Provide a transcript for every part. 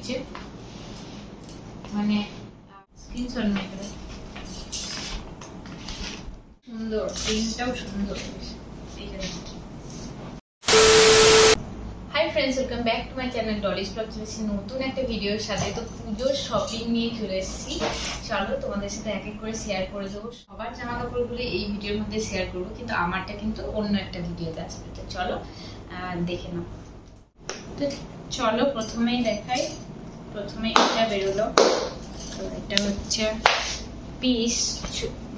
নিচে, মানে স্ক্রিনশট নিয়ে গেলে সুন্দর, প্রিন্টটাও সুন্দর। Hi friends, welcome back to my channel Dolly's blog. চলেছি নতুন একটা ভিডিওর সাথে। তো পুজোর শপিং নিয়ে চলে এসেছি। চলো তোমাদের সাথে এক এক করে শেয়ার করে দেবো। সবার জামা কাপড়গুলো এই ভিডিওর মধ্যে শেয়ার করবো, কিন্তু আমারটা কিন্তু অন্য একটা ভিডিওতে আসবে। তো চলো দেখে নাও। তো চলো প্রথমেই দেখাই। প্রথমেই এটা বেরোলো। তো এটা হচ্ছে পিস,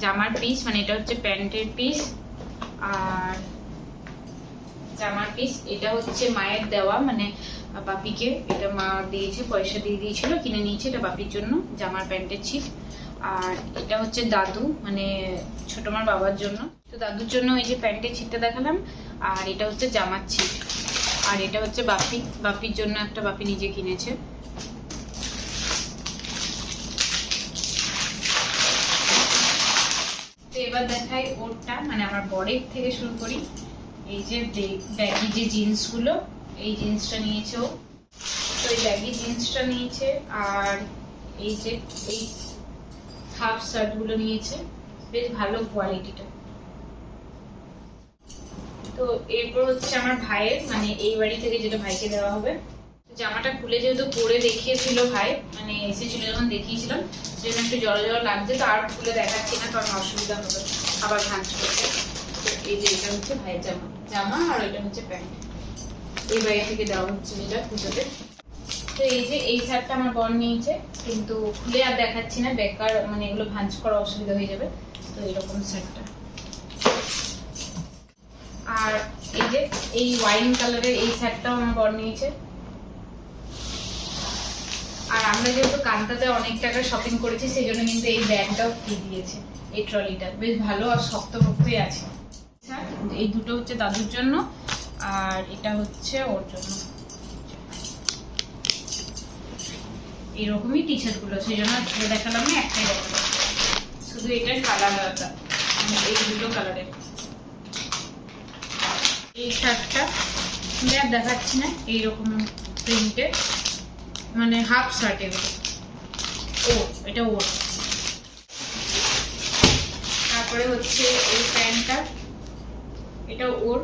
জামার পিস, মানে এটা হচ্ছে প্যান্টের পিস আর জামার পিস। এটা হচ্ছে মায়ের দেওয়া, মানে বাপিকে এটা মা দিয়েছে, পয়সা দিয়ে দিয়েছিল, কিনে নিয়েছে। এটা বাপির জন্য জামার প্যান্টের ছিট। আর এটা হচ্ছে দাদু, মানে ছোট মার বাবার জন্য। তো দাদুর জন্য এই যে প্যান্টের ছিটটা দেখালাম, আর এটা হচ্ছে জামার ছিট। আর এটা হচ্ছে বাপির জন্য একটা, বাপি নিজে কিনেছে। তো এবার দেখাই ওরটা, মানে আমার বরের থেকে শুরু করি। এই যে ব্যাগি যে জিন্সগুলো, এই জিন্সটা নিয়েছে ও। তো এই ব্যাগি জিন্সটা নিয়েছে, আর এই যে এই হাফ শার্টগুলো নিয়েছে, বেশ ভালো কোয়ালিটিটা। তো এরপর হচ্ছে আমার ভাইয়ের, মানে এই বাড়ি থেকে যেটা ভাইকে দেওয়া হবে। জামাটা খুলে যেহেতু পরে দেখিয়েছিল ভাই, মানে এসেছিল যখন দেখিয়েছিলাম, সেজন্য একটু জল জল লাগছে। তো আর খুলে দেখাচ্ছি না, কারণ অসুবিধা হবে, আবার ভাঁজ করতে। এই যে এটা হচ্ছে ভাইয়ের জামা আর এটা হচ্ছে প্যান্ট, এই বাড়ি থেকে দেওয়া হচ্ছে যেটা পুজোতে। তো এই যে এই শার্টটা আমার বর নিয়েছে, কিন্তু খুলে আর দেখাচ্ছি না, বেকার, মানে এগুলো ভাঁজ করা অসুবিধা হয়ে যাবে। তো এরকম শার্টটা। আর এই যে এই ওয়াইন কালারের এই শার্টটাও আমার বর নিয়েছে। আর আমরা যেহেতু কান্তাতে অনেক টাকা শপিং করেছি, সেই জন্য কিন্তু এই ব্যাগটাও ফ্রি দিয়েছে। এই ট্রলিটা বেশ ভালো আর শক্তপোক্তই আছে। এই দুটো হচ্ছে দাদুর জন্য, আর এটা হচ্ছে ওর জন্য। এইরকমই টি শার্ট গুলো, সেই জন্য দেখালাম না, একটাই দেখালাম, শুধু এটার কালার আলাদা, এই দুটো কালারের। এই শার্টটা আর দেখাচ্ছি না, এইরকম প্রিন্টের, মানে হাফ শার্ট এগুলো। এটা ওর। তারপরে হচ্ছে এই প্যান্টটা, এটা ওর।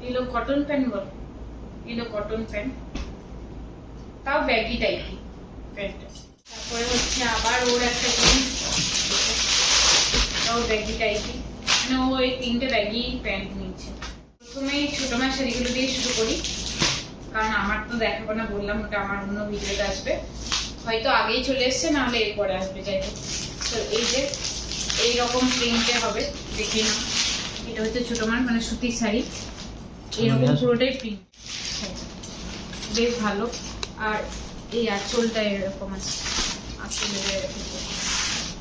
এগুলো কটন প্যান্ট বল, এগুলো কটন প্যান্ট, তাও ব্যাগি টাইপই প্যান্টটা। তারপরে হচ্ছে আবার ওর একটা জিনিস, তাও ব্যাগি টাইপই, মানে ও এই তিনটে ব্যাগি প্যান্ট নিচ্ছে। প্রথমে ছোট মার শাড়িগুলো দিয়ে শুরু করি, কারণ আমার তো দেখাবো না, বললাম ওটা আমার অন্য ভিডিওতে আসবে, হয়তো আগেই চলে এসছে, নাহলে এরপরে আসবে, যাই হোক। তো এই যে এইরকম প্রিন্টে হবে, দেখে নাও। এটা হচ্ছে ছোট মার, মানে সুতির শাড়ি, এরকম পুরোটাই প্রিন্ট, বেশ ভালো। আর এই আঁচলটা এরকম আছে, আঁচলের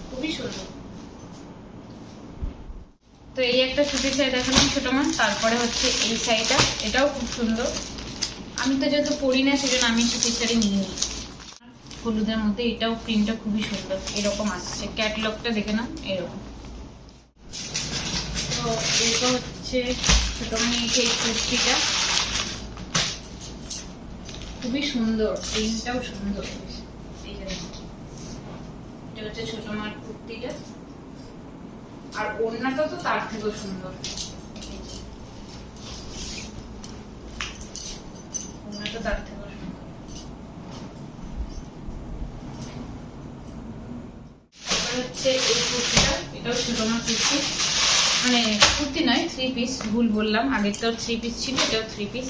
খুবই সুন্দর। তো এই একটা সুতির শাড়ি দেখালাম ছোট মা। তারপরে হচ্ছে এই শাড়িটা, এটাও খুব সুন্দর। আমি তো যেহেতু পরি না, সেজন্য আমি সুতির শাড়ি নিয়ে নিই। হলুদের মধ্যে, এটাও প্রিন্টটা খুবই সুন্দর, এরকম আসছে, ক্যাটালগটা দেখে না, এরকম। তো এটা হচ্ছে ছোট মেয়েকে এই কুর্তিটা, খুবই সুন্দর, প্রিন্টটাও সুন্দর। এটা হচ্ছে ছোট মার কুর্তিটা, আর ওড়নাটা তো তার থেকেও সুন্দর। ওড়নাটা তার থেকেও সুন্দর। এবার হচ্ছে এই কুর্তিটা, এটাও ছোট মার কুর্তি, মানে কুর্তি নয়, থ্রি পিস, ভুল বললাম, আগেরটাও থ্রি পিস ছিল, এটাও থ্রি পিস।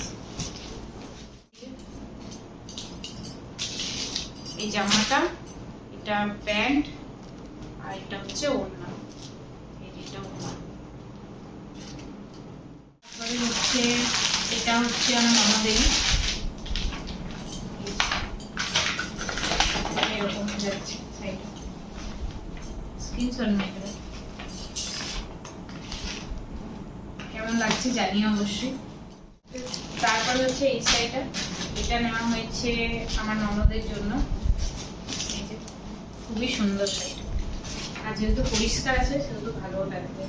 এই জামাটা, এটা প্যান্ট, আর এটা হচ্ছে ওড়না, এটা ওড়না। তারপরে হচ্ছে এটা হচ্ছে আমার মামাদেরই, এরকম যাচ্ছে সাইডে, স্ক্রিনশট নিয়ে গেলে কেমন লাগছে জানিও অবশ্যই। তারপর হচ্ছে এই শাড়িটা, এটা নেওয়া হয়েছে আমার ননদের জন্য। এই যে খুবই সুন্দর শাড়িটা, আর যেহেতু পরিষ্কার আছে সেহেতু ভালো লাগবে।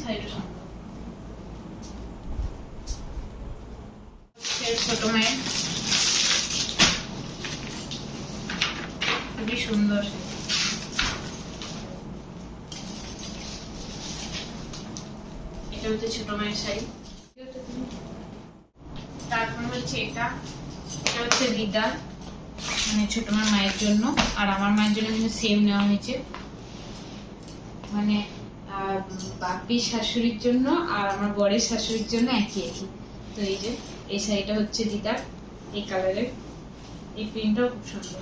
শাড়িটা সুন্দর। ছোট মায়ের, খুবই সুন্দর। এটা হচ্ছে ছোট মায়ের শাড়ি। তারপর হচ্ছে এটা হচ্ছে দিদা, মানে ছোট মায়ের জন্য, আর আমার মায়ের জন্য কিন্তু সেম নেওয়া হয়েছে, মানে বাপির শাশুড়ির জন্য আর আমার বরের শাশুড়ির জন্য একই একই। তো এই যে এই শাড়িটা হচ্ছে দিদার, এই কালারের, এই প্রিন্টটাও খুব সুন্দর।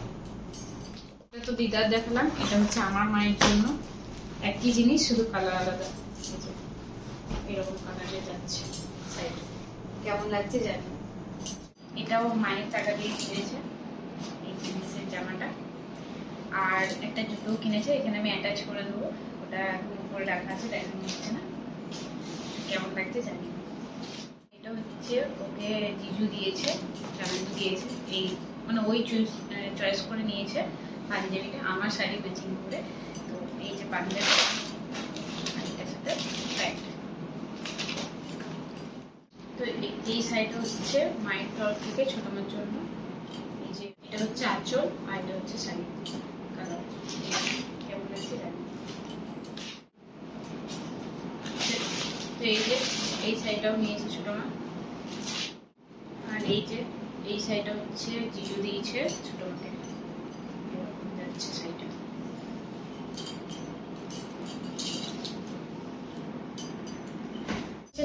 এটা তো দিদার দেখালাম, এটা হচ্ছে আমার মায়ের জন্য, একই জিনিস শুধু কালার আলাদা। এরকম কালারে যাচ্ছে শাড়িটা, কেমন লাগছে জানি। এটাও মায়ের টাকা দিয়ে কিনেছে এই জিনিসের জামাটা, আর একটা জুতো কিনেছে, এখানে আমি অ্যাটাচ করে দেবো, ওটা উপরে রাখা আছে, দেখানো হচ্ছে না, কেমন লাগছে জানি। এটা হচ্ছে ওকে জিজু দিয়েছে, জামাইজু দিয়েছে, এই মানে ওই চয়েস করে নিয়েছে পাঞ্জাবিটা আমার শাড়ি ম্যাচিং করে। তো এই যে পাঞ্জাবি, শাড়িটার সাথে প্যান্ট। তো এই শাড়িটা হচ্ছে মায়ের তরফ থেকে ছোট মার জন্য। এই যে এটা হচ্ছে আঁচল, আর এটা হচ্ছে শাড়ি কালার, কেমন লাগছে জানি। তো এই যে এই শাড়িটাও নিয়েছে ছোট মা, আর এই শাড়িটা হচ্ছে জিজু দিয়েছে ছোট মাকে, এরকম যাচ্ছে শাড়িটা।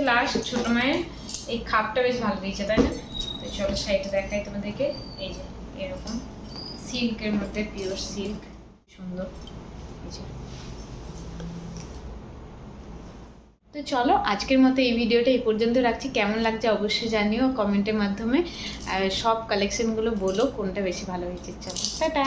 লাস্ট ছোট মায়ের এই খাপটা বেশ ভালো দিয়েছে, তাই না? তো চলো শাড়িটা দেখাই তোমাদেরকে। এই যে এরকম সিল্কের মধ্যে, পিওর সিল্ক, সুন্দর। তো চলো আজকের মতো এই ভিডিওটা এই পর্যন্ত রাখছি। কেমন লাগছে অবশ্যই জানিও কমেন্টের মাধ্যমে, আর সব কালেকশনগুলো বলো কোনটা বেশি ভালো হয়েছে। চলো টাটা।